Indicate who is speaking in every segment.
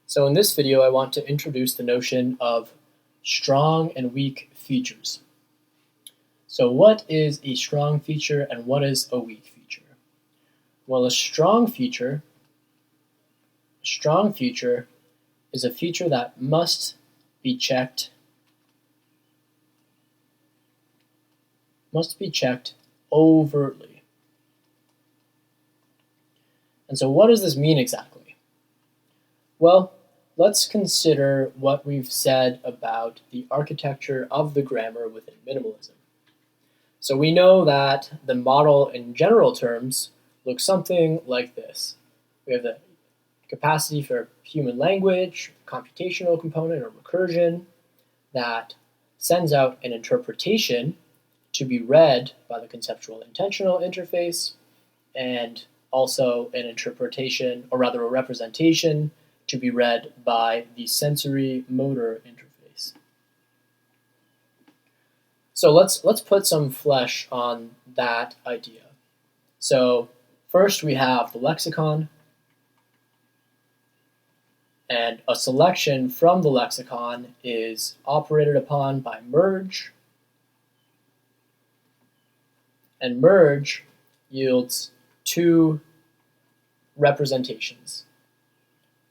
Speaker 1: So in this video, I want to introduce the notion of strong and weak features. So what is a strong feature and what is a weak feature? Well, a strong feature is a feature that must be checked overtly. And so what does this mean exactly? Well, let's consider what we've said about the architecture of the grammar within minimalism. So we know that the model in general terms looks something like this. We have the capacity for human language, computational component or recursion that sends out an interpretation to be read by the conceptual intentional interface, and also an interpretation, or rather a representation, to be read by the sensory motor interface. So let's put some flesh on that idea. So first we have the lexicon, and a selection from the lexicon is operated upon by merge, and merge yields two representations.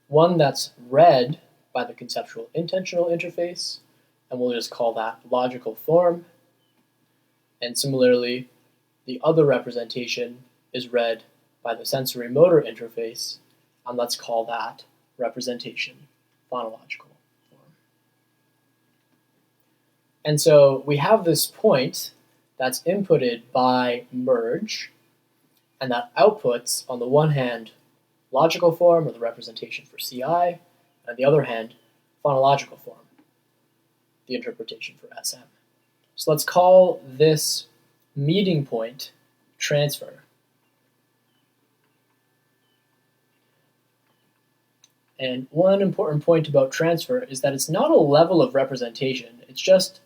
Speaker 1: One that's read by the conceptual intentional interface, and we'll just call that logical form. And similarly, the other representation is read by the sensory motor interface, and let's call that representation phonological form. And so we have this point that's inputted by merge, and that outputs, on the one hand, logical form, or the representation for CI, and on the other hand, phonological form, the interpretation for SM. So let's call this meeting point transfer. And one important point about transfer is that it's not a level of representation, it's just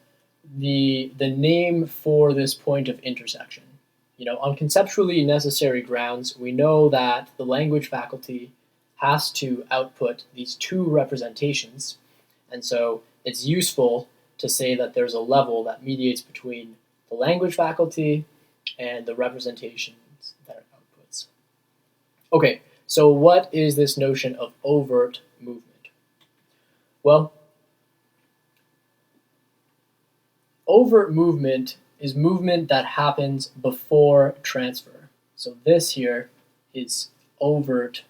Speaker 1: the name for this point of intersection. On conceptually necessary grounds, we know that the language faculty has to output these two representations, and so it's useful to say that there's a level that mediates between the language faculty and the representations that are outputs. Okay, so what is this notion of overt movement? Well, overt movement is movement that happens before transfer. So this here is overt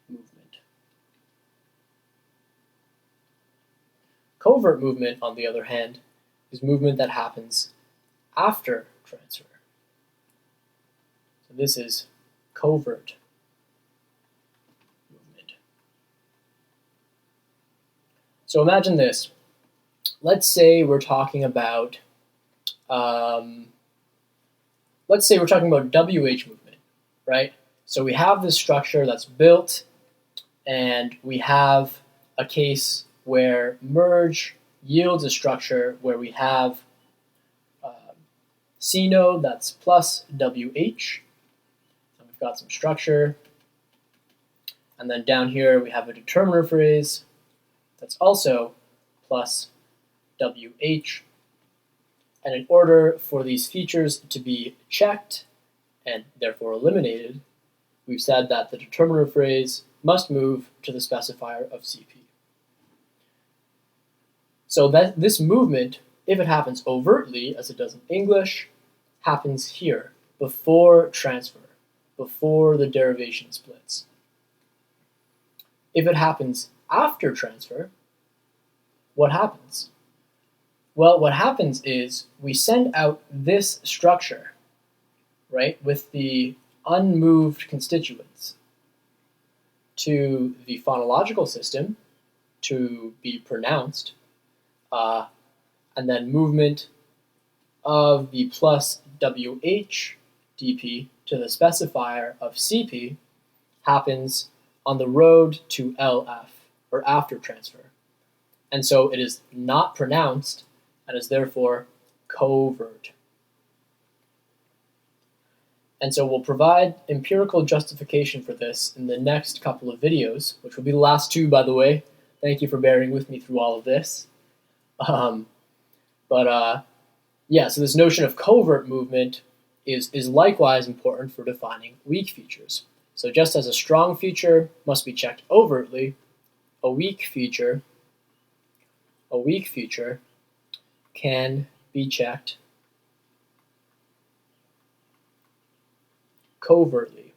Speaker 1: movement. Covert movement, on the other hand, is movement that happens after transfer. So this is covert movement. So imagine this. Let's say we're talking about WH movement, right? So we have this structure that's built, and we have a case where merge yields a structure where we have C node that's plus WH, and we've got some structure, and then down here we have a determiner phrase that's also plus WH. And in order for these features to be checked and therefore eliminated, we've said that the determiner phrase must move to the specifier of CP. So that this movement, if it happens overtly, as it does in English, happens here, before transfer, before the derivation splits. If it happens after transfer, what happens? Well, what happens is we send out this structure, right, with the unmoved constituents to the phonological system to be pronounced, and then movement of the plus WH dp to the specifier of CP happens on the road to LF, or after transfer. And so it is not pronounced, and is therefore covert. And so we'll provide empirical justification for this in the next couple of videos, which will be the last two, by the way. Thank you for bearing with me through all of this. Yeah, so this notion of covert movement is likewise important for defining weak features. So just as a strong feature must be checked overtly, a weak feature can be checked covertly.